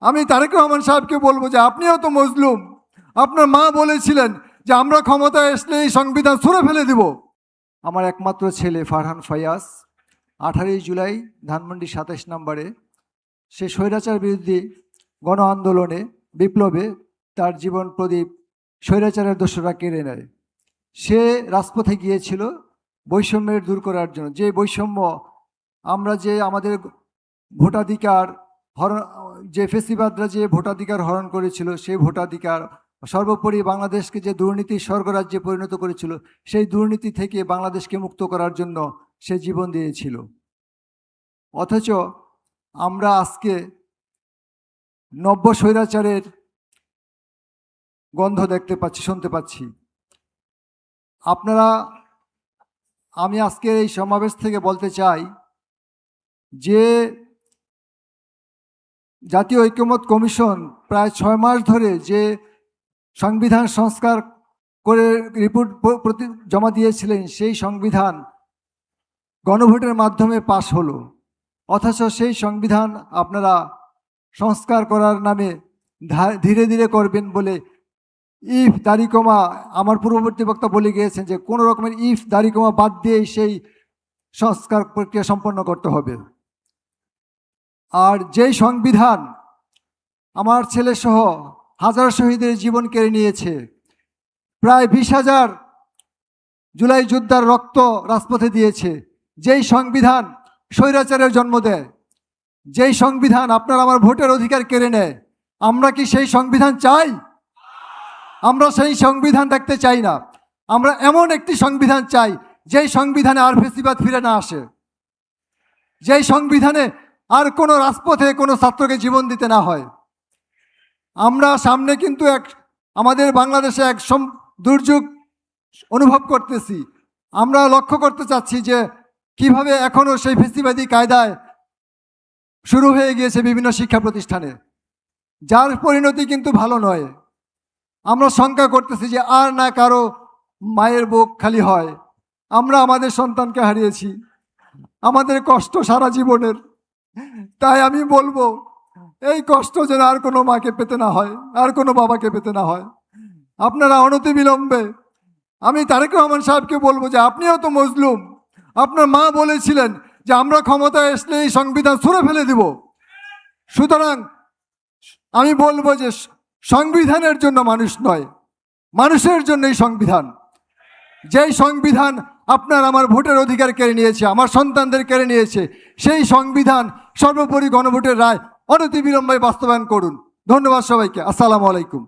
আমি তারেক রহমান সাহেবকে বলবো যে আপনিও তো মজলুম। আপনার মা বলেছিলেন যে আমরা ক্ষমতায় আসলে এই সংবিধান ছুঁড়ে ফেলে দিব। আমার একমাত্র ছেলে ফারহান ফায়াজ 18 জুলাই ধানমন্ডি 27 নম্বরে সে স্বৈরাচার বিরোধী গণ আন্দোলনে বিপ্লবে তার জীবন প্রদীপ স্বৈরাচারের দোসররা কেড়ে নেয়। সে রাজপথে গিয়েছিল বৈষম্যের দূর করার জন্য। যে বৈষম্য আমরা যে আমাদের ভোটাধিকার হরণ, যে ফেসিবাদরা যে ভোটাধিকার হরণ করেছিল, সেই ভোটাধিকার সর্বোপরি বাংলাদেশকে যে দুর্নীতি স্বর্গরাজ্যে পরিণত করেছিল, সেই দুর্নীতি থেকে বাংলাদেশকে মুক্ত করার জন্য সে জীবন দিয়েছিল। অথচ আমরা আজকে নব্য স্বৈরাচারের গন্ধ দেখতে পাচ্ছি, শুনতে পাচ্ছি। আপনারা, আমি আজকের এই সমাবেশ থেকে বলতে চাই যে জাতীয় ঐকমত্য কমিশন প্রায় 6 মাস ধরে যে সংবিধান সংস্কার করে রিপোর্ট জমা দিয়েছিলেন, সেই সংবিধান গণভোটের মাধ্যমে পাশ হলো। অথচ সেই সংবিধান আপনারা সংস্কার করার নামে ধীরে ধীরে করবেন বলে ইফ দাড়িকমা, আমার পূর্ববর্তী বক্তা বলে গিয়েছেন যে কোনো রকমের ইফ দাড়িকমা বাদ দিয়েই সেই সংস্কার প্রক্রিয়া সম্পন্ন করতে হবে। আর যেই সংবিধান আমার ছেলে সহ হাজার শহীদের জীবন কেড়ে নিয়েছে, প্রায় 20,000 জুলাই যোদ্ধার রক্ত রাজপথে দিয়েছে, যেই সংবিধান স্বৈরাচারের জন্ম দেয়, যেই সংবিধান আপনার আমার ভোটের অধিকার কেড়ে নেয়, আমরা কি সেই সংবিধান চাই? আমরা সেই সংবিধান দেখতে চাই না। আমরা এমন একটি সংবিধান চাই যেই সংবিধানে আর ফেসিবাদ ফিরে না আসে, যেই সংবিধানে আর কোনো রাজপথে কোনো ছাত্রকে জীবন দিতে না হয়। আমরা সামনে কিন্তু আমাদের বাংলাদেশে এক দুর্যোগ অনুভব করতেছি। আমরা লক্ষ্য করতে চাচ্ছি যে কিভাবে এখনও সেই ফেসিবাদী কায়দায় শুরু হয়ে গিয়েছে বিভিন্ন শিক্ষা প্রতিষ্ঠানে, যার পরিণতি কিন্তু ভালো নয়। আমরা শঙ্কা করতেছি যে আর না কারো মায়ের বুক খালি হয়। আমরা আমাদের সন্তানকে হারিয়েছি, আমাদের কষ্ট সারা জীবনের। তাই আমি বলবো এই কষ্ট যেন আর কোনো মাকে পেতে না হয়, আর কোনো বাবাকে পেতে না হয়। আপনারা অনতিবিলম্বে, আমি তারেক রহমান সাহেবকে বলবো যে আপনিও তো মজলুম। আপনার মা বলেছিলেন যে আমরা ক্ষমতায় আসলে এই সংবিধান ছুঁড়ে ফেলে দিব। সুতরাং আমি বলবো যে সংবিধানের জন্য মানুষ নয়, মানুষের জন্য এই সংবিধান। যেই সংবিধান আপনার আমার ভোটের অধিকার কেড়ে নিয়েছে, আমার সন্তানদের কেড়ে নিয়েছে, সেই সংবিধান সর্বোপরি গণভোটের রায় অনতিবিলম্বে বাস্তবায়ন করুন। ধন্যবাদ সবাইকে। আসসালামু আলাইকুম।